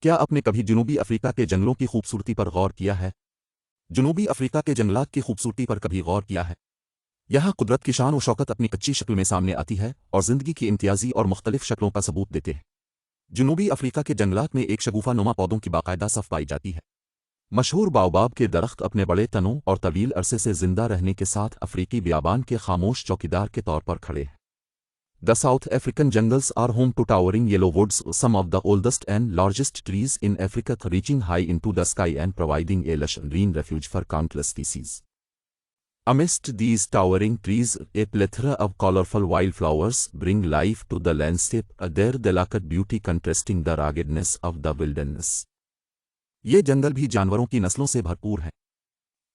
क्या आपने कभी जनूबी अफ्रीका के जंगलों की खूबसूरती पर गौर किया है? जनूबी अफ्रीका के जंगलात की खूबसूरती पर कभी गौर किया है? यहाँ कुदरत की शान और शौकत अपनी कच्ची शक्ल में सामने आती है और ज़िंदगी की इम्तियाजी और मुख्तलिफ शक्लों का सबूत देते हैं। जनूबी अफ्रीका के जंगलात में एक शगुफा नुमा पौधों की बाकायदा सफ पाई जाती है। मशहूर बाओबाब के दरख्त अपने बड़े तनों और तवील अरसे से जिंदा रहने के साथ अफ्रीकी बियाबान के खामोश चौकीदार के तौर पर खड़े हैं। The South African jungles are home to towering yellow woods, some of the oldest and largest trees in Africa, reaching high into the sky and providing a lush green refuge for countless species. Amidst these towering trees, a plethora of colorful wildflowers bring life to the landscape, their delicate beauty contrasting the ruggedness of the wilderness. ये जंगल भी जानवरों की नस्लों से भरपूर हैं।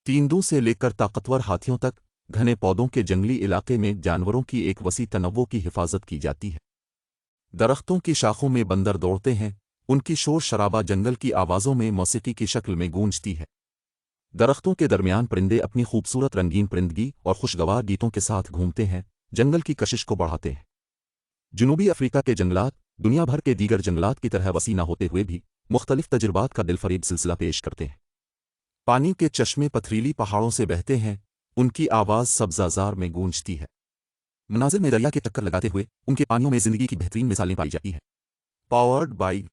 तींदों से लेकर ताकतवर हाथियों तक घने पौधों के जंगली इलाके में जानवरों की एक वसी तनव्वो की हिफाजत की जाती है। दरख्तों की शाखों में बंदर दौड़ते हैं, उनकी शोर शराबा जंगल की आवाज़ों में मौसीकी की शक्ल में गूंजती है। दरख्तों के दरमियान परिंदे अपनी खूबसूरत रंगीन परिंदगी और खुशगवार गीतों के साथ घूमते हैं, जंगल की कशिश को बढ़ाते हैं। जनूबी अफ्रीका के जंगलात दुनिया भर के दीगर जंगलात की तरह वसी न होते हुए भी मुख्तलिफ तजुर्बात का दिलफरेब सिलसिला पेश करते हैं। पानी के चश्मे पथरीली पहाड़ों से बहते हैं, उनकी आवाज़ सब्ज़ाज़ार में गूंजती है। मनाज़िर में दरिया के चक्कर लगाते हुए उनके पानियों में ज़िंदगी की बेहतरीन मिसालें पाई जाती हैं। पावर्ड बाई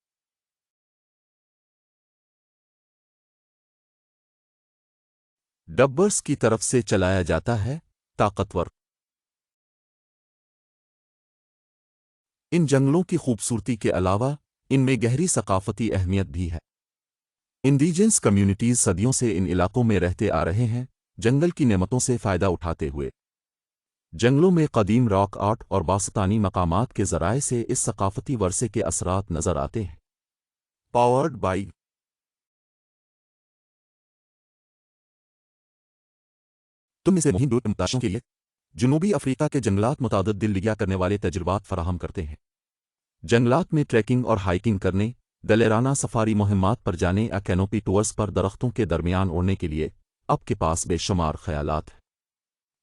डब्बर्स की तरफ से चलाया जाता है, ताकतवर। इन जंगलों की खूबसूरती के अलावा इनमें गहरी सकाफती अहमियत भी है। इंडिजिनस कम्युनिटीज़ सदियों से इन इलाकों में रहते आ रहे हैं, जंगल की नेमतों से फ़ायदा उठाते हुए। जंगलों में कदीम रॉक आर्ट और बास्तानी मकामात के ज़राए से इस सकाफती वर्से के असरात नज़र आते हैं। पावर्ड बाई तुम इसे मुहिम दूर तमताशों के लिए जनूबी अफ्रीका के जंगलात मुतादिद दिल लिया करने वाले तजुर्बात फराहम करते हैं। जंगलात में ट्रैकिंग और हाइकिंग करने, दलेराना सफारी मुहिमात पर जाने या कैनोपी टूर्स पर दरख्तों के दरमियान उड़ने के लिए आपके पास बेशुमार ख़यालात हैं।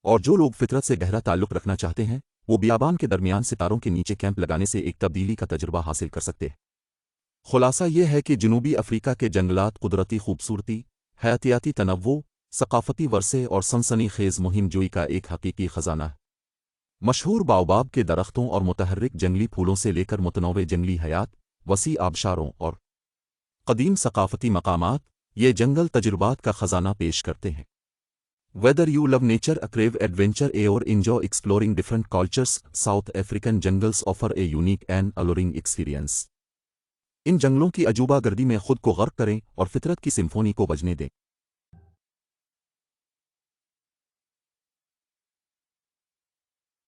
और जो लोग फितरत से गहरा ताल्लुक़ रखना चाहते हैं, वो बियाबान के दरमियान सितारों के नीचे कैंप लगाने से एक तब्दीली का तजुर्बा हासिल कर सकते हैं। खुलासा ये है कि जनूबी अफ्रीका के जंगलात कुदरती खूबसूरती, हयातियाती तनव्वो, सकाफती वर्से और सनसनी खेज़ मुहिम जोई का एक हकीकी ख़जाना है। मशहूर बाओबाब के दरख्तों और मुतहर्रिक जंगली फूलों से लेकर मुतनव्वे जंगली हयात, वसी आबशारों और कदीम सकाफती मकामात, ये जंगल तजुर्बात का ख़जाना पेश करते हैं। Whether you love nature, crave adventure, or enjoy exploring different cultures, South African jungles offer a unique and alluring experience. इन जंगलों की अजूबा गर्दी में खुद को गर्क करें और फितरत की सिम्फोनी को बजने दें।